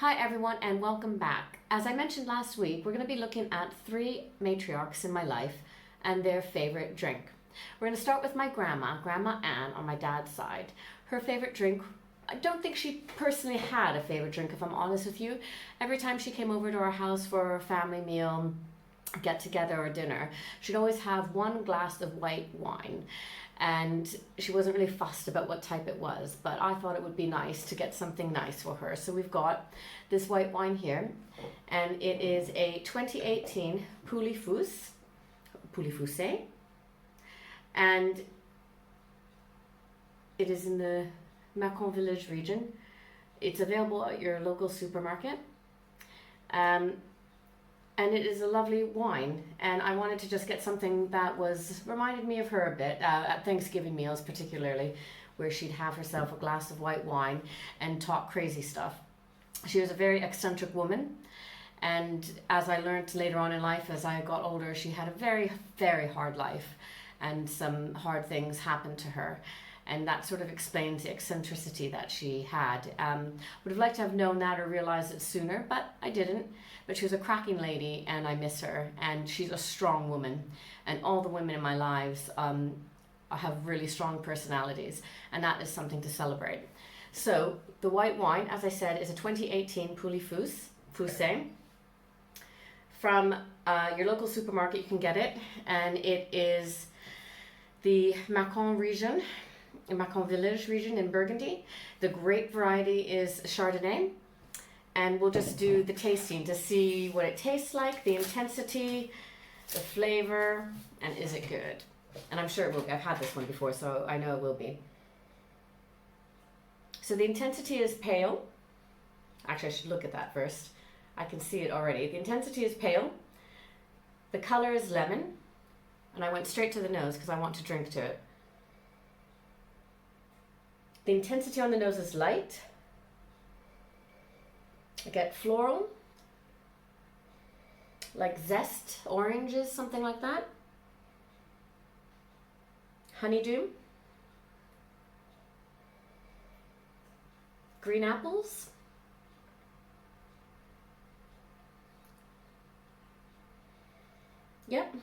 Hi everyone and welcome back. As I mentioned last week, we're going to be looking at three matriarchs in my life and their favorite drink. We're going to start with my Grandma Anne on my dad's side. Her favorite drink, I don't think she personally had a favorite drink if I'm honest with you. Every time she came over to our house for a family meal, get together or dinner, she'd always have one glass of white wine. And she wasn't really fussed about what type it was, but I thought it would be nice to get something nice for her. So we've got this white wine here, and it is a 2018 Pouilly-Fuissé, and it is in the Mâcon Village region. It's available at your local supermarket. And it is a lovely wine, and I wanted to just get something that reminded me of her a bit, at Thanksgiving meals particularly, where she'd have herself a glass of white wine and talk crazy stuff. She was a very eccentric woman, and as I learned later on in life, as I got older, she had a very, very hard life, and some hard things happened to her. And that sort of explains the eccentricity that she had. Would have liked to have known that or realized it sooner, but I didn't. But she was a cracking lady, and I miss her. And she's a strong woman. And all the women in my lives have really strong personalities, and that is something to celebrate. So the white wine, as I said, is a 2018 Pouilly-Fuissé. From your local supermarket, you can get it, and it is the Mâcon region. Mâcon Village region in Burgundy. The grape variety is Chardonnay, and we'll just do the tasting to see what it tastes like, the intensity, the flavor, and is it good. And I'm sure it will be. I've had this one before, so I know it will be. So the intensity is pale. Actually, I should look at that first. I can see it already. The intensity is pale. The color is lemon, and I went straight to the nose because I want to drink to it. The intensity on the nose is light. I get floral, like zest, oranges, something like that. Honeydew. Green apples. Yep.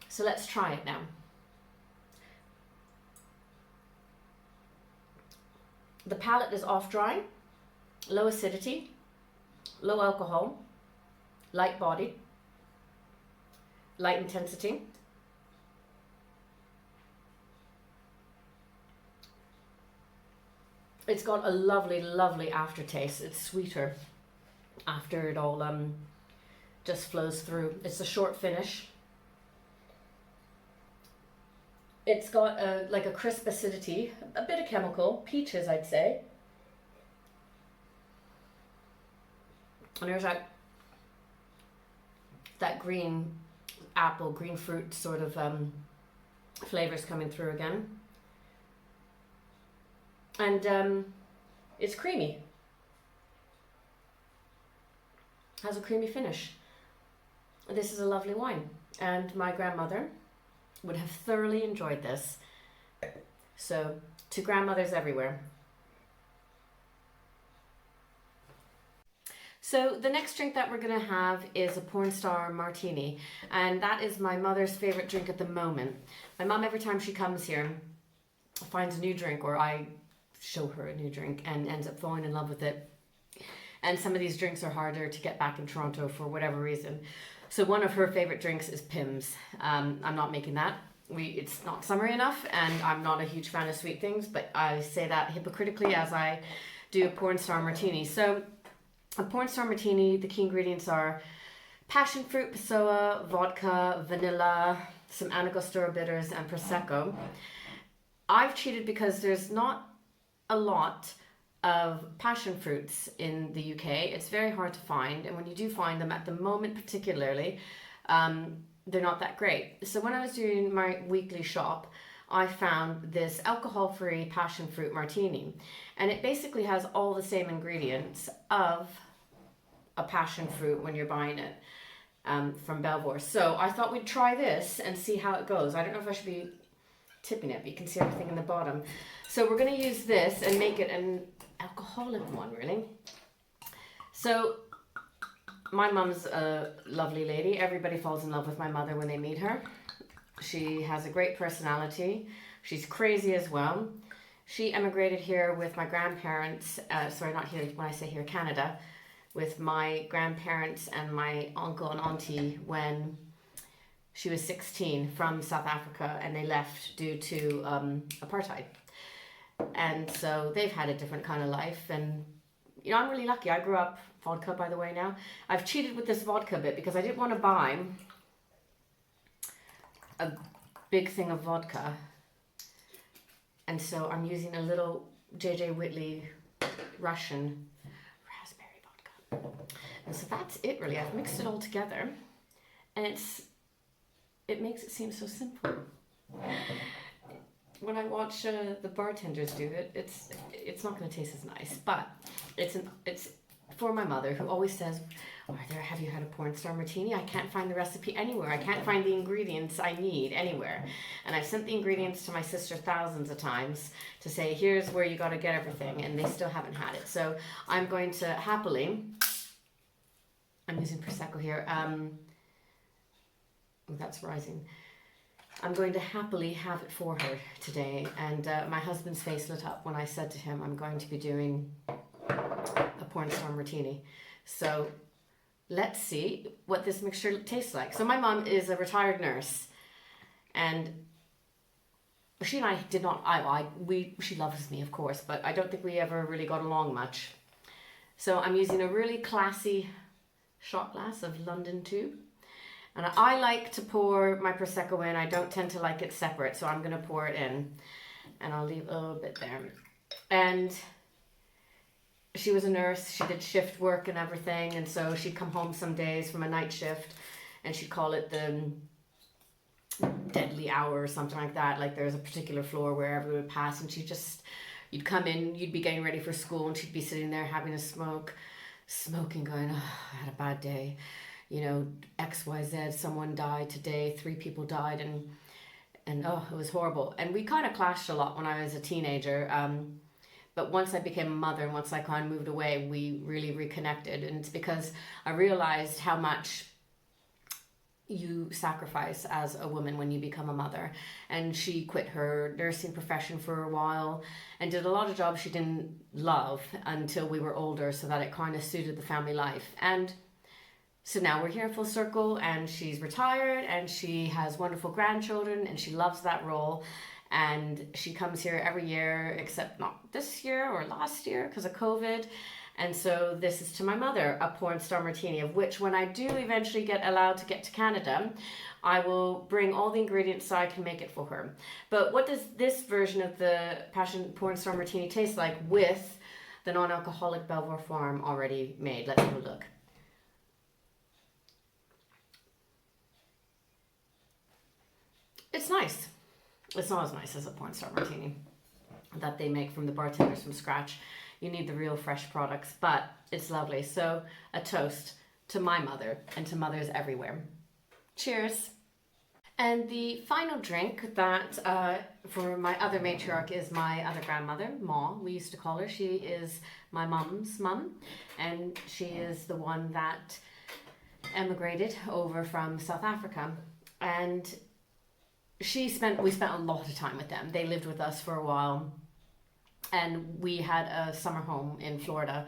So let's try it now. The palate is off-dry, low acidity, low alcohol, light body, light intensity. It's got a lovely, lovely aftertaste. It's sweeter after it all just flows through. It's a short finish. It's got like a crisp acidity, a bit of chemical, peaches I'd say. And there's that green apple, green fruit sort of flavors coming through again. And it's creamy. Has a creamy finish. This is a lovely wine, and my grandmother would have thoroughly enjoyed this. So, to grandmothers everywhere. So the next drink that we're going to have is a Pornstar Martini, and that is my mother's favorite drink at the moment. My mom, every time she comes here, finds a new drink, or I show her a new drink, and ends up falling in love with it. And some of these drinks are harder to get back in Toronto for whatever reason. So one of her favorite drinks is Pimm's. I'm not making that. It's not summery enough, and I'm not a huge fan of sweet things, but I say that hypocritically as I do a Pornstar Martini. So a Pornstar Martini, the key ingredients are passion fruit, passoa, vodka, vanilla, some Angostura bitters, and Prosecco. I've cheated because there's not a lot of passion fruits in the UK. It's very hard to find, and when you do find them at the moment particularly, they're not that great. So when I was doing my weekly shop, I found this alcohol-free passion fruit martini, and it basically has all the same ingredients of a passion fruit when you're buying it from Belvoir. So I thought we'd try this and see how it goes. I don't know if I should be tipping it, but you can see everything in the bottom. So we're going to use this and make it an alcoholic one, really. So my mum's a lovely lady. Everybody falls in love with my mother when they meet her. She has a great personality. She's crazy as well. She emigrated here with my grandparents, sorry, not here, when I say here, Canada, with my grandparents and my uncle and auntie when she was 16 from South Africa, and they left due to apartheid. And so they've had a different kind of life, and you know, I'm really lucky. I grew up, vodka by the way now, I've cheated with this vodka bit because I didn't want to buy a big thing of vodka, and so I'm using a little JJ Whitley Russian raspberry vodka. And so that's it really. I've mixed it all together, and it makes it seem so simple. When I watch the bartenders do it, it's not going to taste as nice, but it's for my mother, who always says, have you had a porn star martini? I can't find the recipe anywhere. I can't find the ingredients I need anywhere. And I've sent the ingredients to my sister thousands of times to say, here's where you got to get everything, and they still haven't had it. So I'm going to happily, I'm using Prosecco here. That's rising. I'm going to happily have it for her today. And my husband's face lit up when I said to him, I'm going to be doing a porn star martini. So let's see what this mixture tastes like. So my mom is a retired nurse, and she and I did not, she loves me of course, but I don't think we ever really got along much. So I'm using a really classy shot glass of London Tube. And I like to pour my Prosecco in. I don't tend to like it separate, so I'm going to pour it in. And I'll leave a little bit there. And she was a nurse. She did shift work and everything. And so she'd come home some days from a night shift, and she'd call it the deadly hour or something like that. Like there's a particular floor where everyone would pass, and you'd come in, you'd be getting ready for school, and she'd be sitting there having a smoking, going, oh, I had a bad day. You know, XYZ, someone died today, 3 people died, and oh, it was horrible. And we kind of clashed a lot when I was a teenager. But once I became a mother and once I kind of moved away, we really reconnected. And it's because I realized how much you sacrifice as a woman when you become a mother. And she quit her nursing profession for a while and did a lot of jobs she didn't love until we were older, so that it kind of suited the family life. And so now we're here full circle, and she's retired, and she has wonderful grandchildren, and she loves that role. And she comes here every year, except not this year or last year because of COVID. And so this is to my mother, a porn star martini, of which when I do eventually get allowed to get to Canada, I will bring all the ingredients so I can make it for her. But what does this version of the Passion Porn Star Martini taste like with the non-alcoholic Belvoir Farm already made? Let's have a look. It's nice. It's not as nice as a porn star martini that they make from the bartenders from scratch. You need the real fresh products, but it's lovely. So a toast to my mother and to mothers everywhere. Cheers. And the final drink that for my other matriarch is my other grandmother, Ma, we used to call her. She is my mum's mum, and she is the one that emigrated over from South Africa. And we spent a lot of time with them. They lived with us for a while, and we had a summer home in Florida,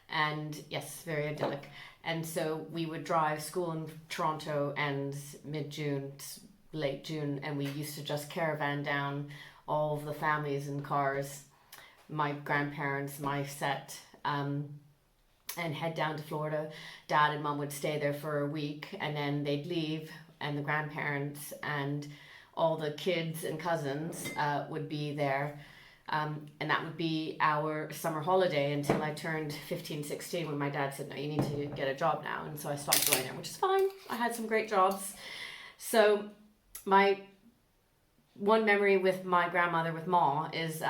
and yes, very idyllic. And so we would drive school in Toronto, and mid-June, late June, and we used to just caravan down all of the families in cars, my grandparents, my set, and head down to Florida. Dad and Mum would stay there for a week, and then they'd leave, and the grandparents and all the kids and cousins would be there. And that would be our summer holiday until I turned 15, 16, when my dad said, no, you need to get a job now. And so I stopped going there, which is fine. I had some great jobs. So my one memory with my grandmother, with Ma, is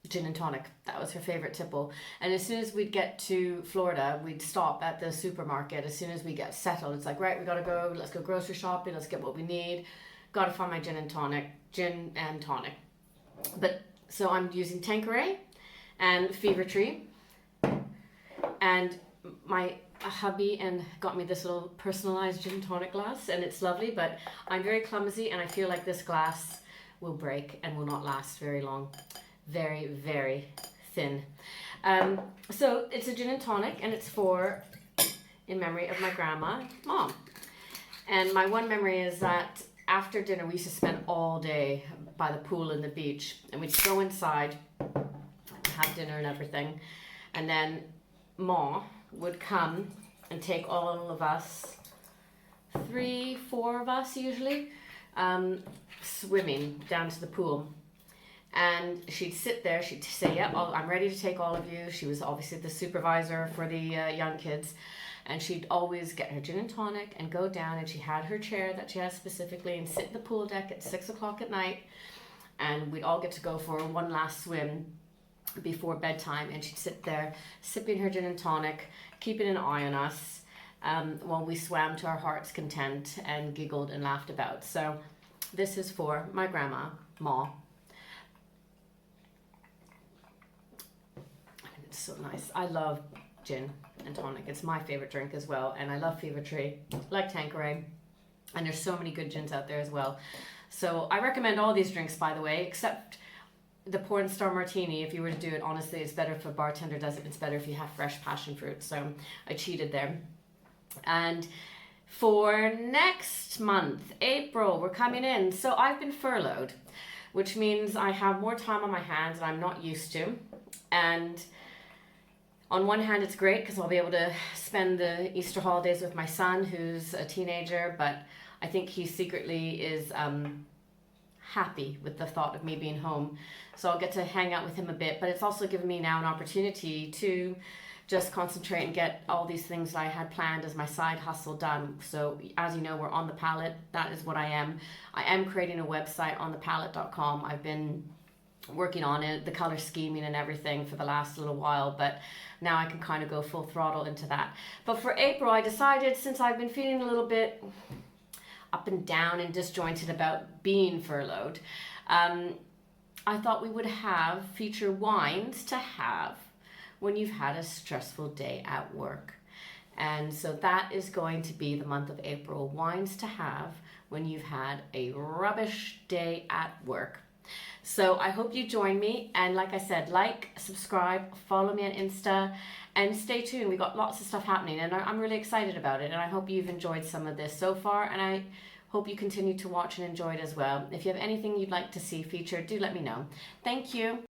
gin and tonic. That was her favorite tipple. And as soon as we'd get to Florida, we'd stop at the supermarket. As soon as we get settled, it's like, right, we gotta go, let's go grocery shopping, let's get what we need. Gotta find my gin and tonic. But so I'm using Tanqueray and Fever Tree, and my hubby and got me this little personalized gin and tonic glass, and it's lovely, but I'm very clumsy and I feel like this glass will break and will not last very long. Very, very thin. So it's a gin and tonic, and it's in memory of my grandma, mom. And my one memory is that after dinner we used to spend all day by the pool and the beach, and we'd go inside, have dinner and everything, and then Ma would come and take all of us, 3-4 of us usually, swimming down to the pool. And she'd sit there, she'd say, yep, I'm ready to take all of you. She was obviously the supervisor for the young kids. And she'd always get her gin and tonic and go down, and she had her chair that she has specifically, and sit in the pool deck at 6 o'clock at night. And we'd all get to go for one last swim before bedtime. And she'd sit there sipping her gin and tonic, keeping an eye on us while we swam to our heart's content and giggled and laughed about. So this is for my grandma, Ma. It's so nice. I love gin and tonic. It's my favorite drink as well, and I love Fever Tree, like Tanqueray, and there's so many good gins out there as well. So I recommend all these drinks, by the way, except the Porn Star Martini. If you were to do it, honestly, it's better if a bartender does it. It's better if you have fresh passion fruit. So I cheated there. And for next month, April, we're coming in. So I've been furloughed, which means I have more time on my hands than I'm not used to. And on one hand, it's great because I'll be able to spend the Easter holidays with my son, who's a teenager, but I think he secretly is happy with the thought of me being home. So I'll get to hang out with him a bit, but it's also given me now an opportunity to just concentrate and get all these things that I had planned as my side hustle done. So as you know, we're on The Palette. That is what I am. I am creating a website on thepalette.com. I've been working on it, the color scheming and everything for the last little while, but now I can kind of go full throttle into that. But for April, I decided, since I've been feeling a little bit up and down and disjointed about being furloughed, I thought we would feature wines to have when you've had a stressful day at work. And so that is going to be the month of April, wines to have when you've had a rubbish day at work. So I hope you join me, and like I said, like, subscribe, follow me on Insta, and stay tuned. We got lots of stuff happening, and I'm really excited about it, and I hope you've enjoyed some of this so far, and I hope you continue to watch and enjoy it as well. If you have anything you'd like to see featured, do let me know. Thank you.